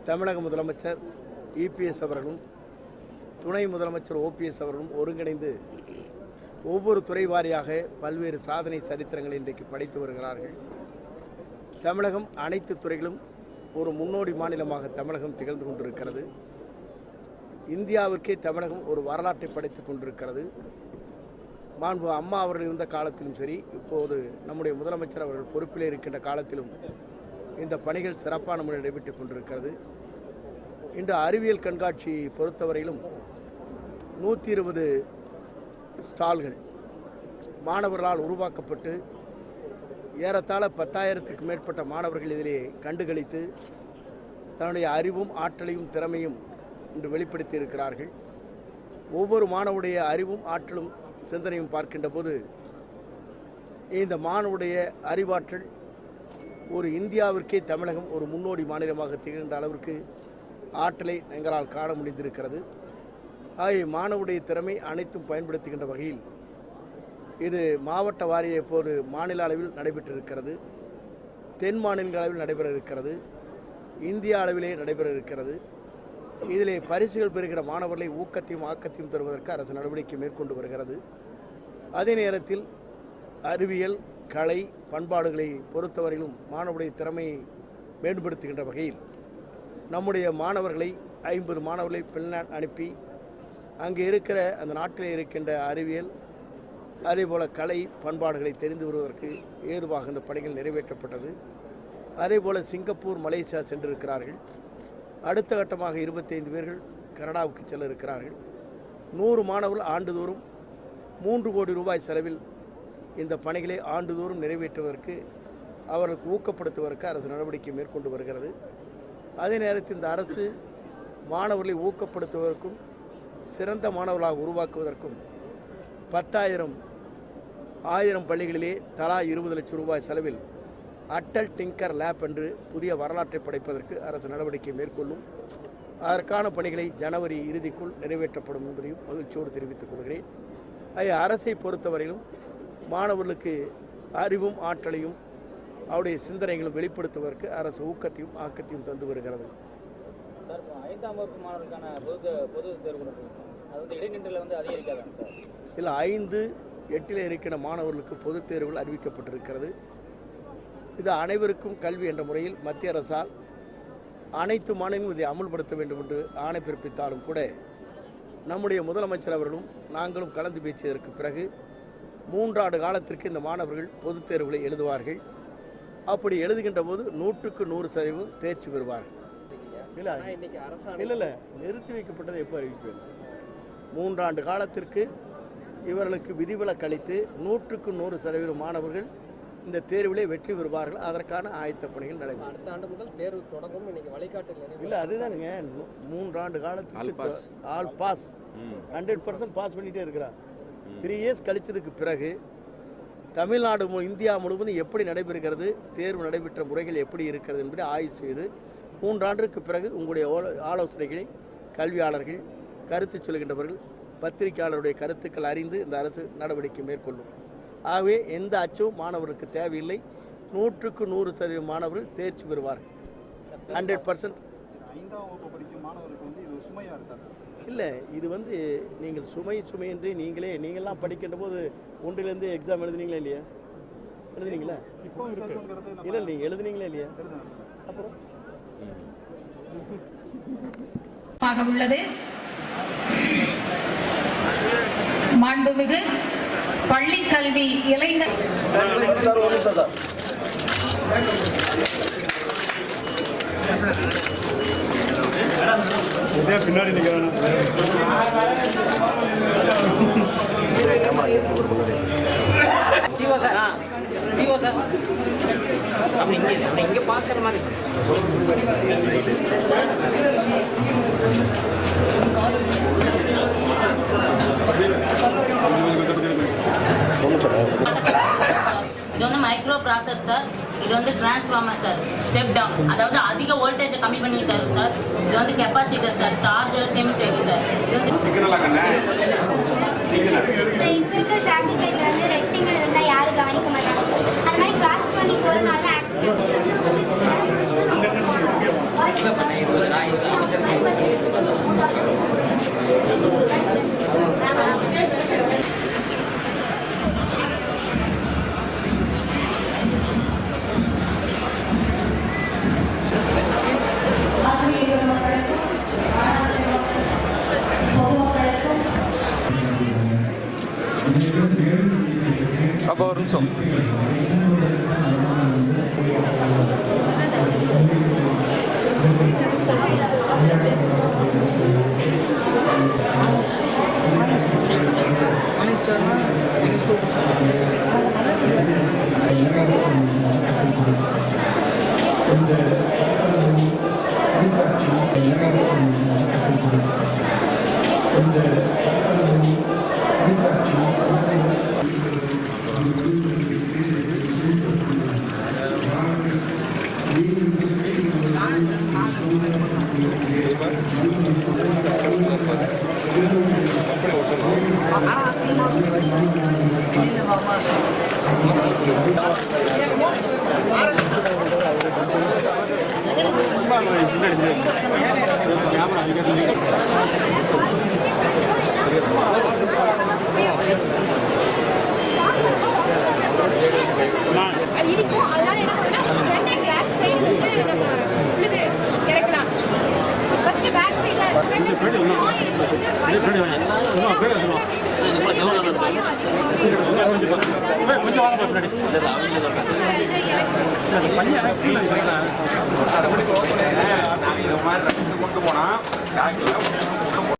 தமிழக முதலமைச்சர் இபிஎஸ் அவர்களும் துணை முதலமைச்சர் ஓபிஎஸ் அவர்களும் ஒருங்கிணைந்து ஒவ்வொரு துறை வாரியாக பல்வேறு சாதனை சரித்திரங்களை இன்றைக்கு படைத்து வருகிறார்கள். தமிழகம் அனைத்து துறைகளும் ஒரு முன்னோடி மாநிலமாக தமிழகம் திகழ்ந்து கொண்டிருக்கிறது. இந்தியாவிற்கே தமிழகம் ஒரு வரலாற்றை படைத்துக் கொண்டிருக்கிறது. மாண்பு அம்மா அவர்கள் இருந்த காலத்திலும் சரி, இப்போது நம்முடைய முதலமைச்சர் அவர்கள் பொறுப்பிலே இருக்கின்ற காலத்திலும் இந்த பணிகள் சிறப்பான முறையில் நடைபெற்றுக் கொண்டிருக்கிறது. இன்று அறிவியல் கண்காட்சியை பொறுத்தவரையிலும் 120 ஸ்டால்கள் மாணவர்களால் உருவாக்கப்பட்டு ஏறத்தாழ 10,000க்கும் மேற்பட்ட மாணவர்கள் இதிலே கண்டுகளித்து தன்னுடைய அறிவும் ஆற்றலையும் திறமையும் இன்று வெளிப்படுத்தி இருக்கிறார்கள். ஒவ்வொரு மாணவருடைய அறிவும் ஆற்றலும் சிந்தனையும் பார்க்கின்ற போது இந்த மாணவருடைய அறிவாற்றல் ஒரு இந்தியாவிற்கே தமிழகம் ஒரு முன்னோடி மாநிலமாக திகழ்கின்ற அளவிற்கு ஆற்றலை எங்களால் காண முடிந்திருக்கிறது. ஆகிய மாணவருடைய திறமை அனைத்தும் பயன்படுத்துகின்ற வகையில் இது மாவட்ட வாரிய இப்போது மாநில அளவில் நடைபெற்றிருக்கிறது, தென் மாநில அளவில் நடைபெற இருக்கிறது, இந்திய அளவிலே நடைபெற இருக்கிறது. இதிலே பரிசுகள் பெறுகிற மாணவர்களை ஊக்கத்தையும் ஆக்கத்தையும் தருவதற்கு அரசு நடவடிக்கை மேற்கொண்டு வருகிறது. அதே நேரத்தில் அறிவியல் கலை பண்பாடுகளை பொறுத்தவரையிலும் மாணவருடைய திறமையை மேம்படுத்துகின்ற வகையில் நம்முடைய மாணவர்களை 50 மாணவர்களை பின்லாந்து அனுப்பி அங்கே இருக்கிற அந்த நாட்டில் இருக்கின்ற அறிவியல் அதேபோல் கலை பண்பாடுகளை தெரிந்து வருவதற்கு ஏதுவாக இந்த பணிகள் நிறைவேற்றப்பட்டது. அதேபோல் சிங்கப்பூர் மலேசியா சென்றிருக்கிறார்கள். அடுத்த கட்டமாக 25 பேர்கள் கனடாவுக்கு செல்ல இருக்கிறார்கள். 100 மாணவர்கள் ஆண்டுதோறும் 3 கோடி ரூபாய் செலவில் இந்த பணிகளை ஆண்டுதோறும் நிறைவேற்றுவதற்கு அவர்களுக்கு ஊக்கப்படுத்துவதற்கு அரசு நடவடிக்கை மேற்கொண்டு வருகிறது. அதே நேரத்தில் இந்த அரசு மாணவர்களை ஊக்கப்படுத்துவதற்கும் சிறந்த மாணவர்களாக உருவாக்குவதற்கும் 10,000 பள்ளிகளிலே தலா 20 லட்சம் ரூபாய் செலவில் அட்டல் டிங்கர் லேப் என்று புதிய வரலாற்றை படைப்பதற்கு அரசு நடவடிக்கை மேற்கொள்ளும். அதற்கான பணிகளை ஜனவரி இறுதிக்குள் நிறைவேற்றப்படும் என்பதையும் மகிழ்ச்சியோடு தெரிவித்துக் கொள்கிறேன். அரசை பொறுத்தவரையிலும் மாணவர்களுக்கு அறிவும் ஆற்றலையும் அவருடைய சிந்தனைகளும் வெளிப்படுத்துவதற்கு அரசு ஊக்கத்தையும் ஆக்கத்தையும் தந்து வருகிறது. சார், 5ஆம் வகுப்பு மாணவர்களுக்கான பொது தேர்வு அது வந்து இடைநிலையில் வந்து அதிகரிக்காதாங்க சார்? இல்லை, 5, 8 இருக்கிற மாணவர்களுக்கு பொதுத் தேர்வுகள் அறிவிக்கப்பட்டிருக்கிறது. இது அனைவருக்கும் கல்வி என்ற முறையில் மத்திய அரசால் அனைத்து மாநிலங்களும் இதை அமுல்படுத்த வேண்டும் என்று ஆணை பிறப்பித்தாலும் கூட நம்முடைய முதலமைச்சர் அவர்களும் நாங்களும் கலந்து பேசியதற்கு பிறகு 3 ஆண்டு காலத்திற்கு இந்த மாணவர்கள் பொதுத் தேர்வுகளை எழுதுவார்கள். அப்படி எழுதுகின்ற போது 100% தேர்ச்சி பெறுவார்கள். இல்லை, நிறுத்தி வைக்கப்பட்டதை எப்போ அறிவிப்பேன்? 3 ஆண்டு காலத்திற்கு இவர்களுக்கு விதிவிலக்கு அளித்து 100% மாணவர்கள் இந்த தேர்விலே வெற்றி பெறுவார்கள். அதற்கான ஆயத்த பணிகள் நடைபெறும். அடுத்த ஆண்டு முதல் தேர்வு தொடங்கும். இன்னைக்கு வழிகாட்டல் இல்லை, அதுதானுங்க 3 ஆண்டு காலத்துக்கு ஆல் பாஸ் 100% பாஸ் பண்ணிகிட்டே இருக்கிறார். 3 இயர்ஸ் கழிச்சதுக்கு பிறகு தமிழ்நாடு இந்தியா முழுவதும் எப்படி நடைபெறுகிறது, தேர்வு நடைபெற்ற முறைகள் எப்படி இருக்கிறது என்பதை ஆய்வு செய்து 3 ஆண்டுக்கு பிறகு உங்களுடைய ஆலோசனைகளை கல்வியாளர்கள், கருத்து சொல்கின்றவர்கள், பத்திரிகையாளருடைய கருத்துக்கள் அறிந்து இந்த அரசு நடவடிக்கை மேற்கொள்ளும். ஆகவே எந்த அச்சமும் மாணவர்களுக்கு தேவையில்லை. 100% மாணவர்கள் தேர்ச்சி பெறுவார்கள். 100%. 5ஆம் வகுப்பு படிக்கும் மாணவர்களுக்கு வந்து இது சுமையாக இருக்காது. இல்லை, இது வந்து நீங்கள் சுமையின்றி நீங்கள்லாம் படிக்கின்ற போது 1லேருந்து எக்ஸாம் எழுதுனீங்களா இல்லையா? எழுதுனீங்களா? இப்போ இல்லை, நீங்கள் எழுதுனீங்களா இல்லையா? அப்புறம் உள்ளது. மாண்புமிகு பள்ளி கல்வி இளைஞர் பின்னாடி நிற்கிறான். இங்க பாக்குற மாதிரி இது வந்து மைக்ரோ ப்ராசர் சார். இது வந்து டிரான்ஸ்ஃபார்மர் சார், ஸ்டெப் டவுன், அதாவது அதிக வோல்டேஜை கம்மி பண்ணி தரும் சார். இது வந்து கெப்பாசிட்டர் சார், சார்ஜர் சேமிச்சு வைக்கும் சார். இது வந்து டிராஃபிக் லைட்ல வந்து ரெட் சிக்னல் இருந்தா யாரும் கவனிக்க மாட்டாங்க. அது மாதிரி கிராஸ் பண்ணி போறனால ஆக்சிடென்ட் என்ன பண்ணேன் இது ஒரு நான் இது ஆசிரியர் பெருமக்களுக்கும் மாணவ பொதுமக்களுக்கும் அப்போ ஒரு நிமிஷம். அது இருக்கும். அதனால என்ன பண்ணா ஃப்ரண்ட் அண்ட் பேக் சைடு வந்து நம்ம உள்ளுக்கு இறக்கலாம். ஃபர்ஸ்ட் பேக் சைடுல கொஞ்சம் வாங்க பின்னாடி. கொண்டு போனா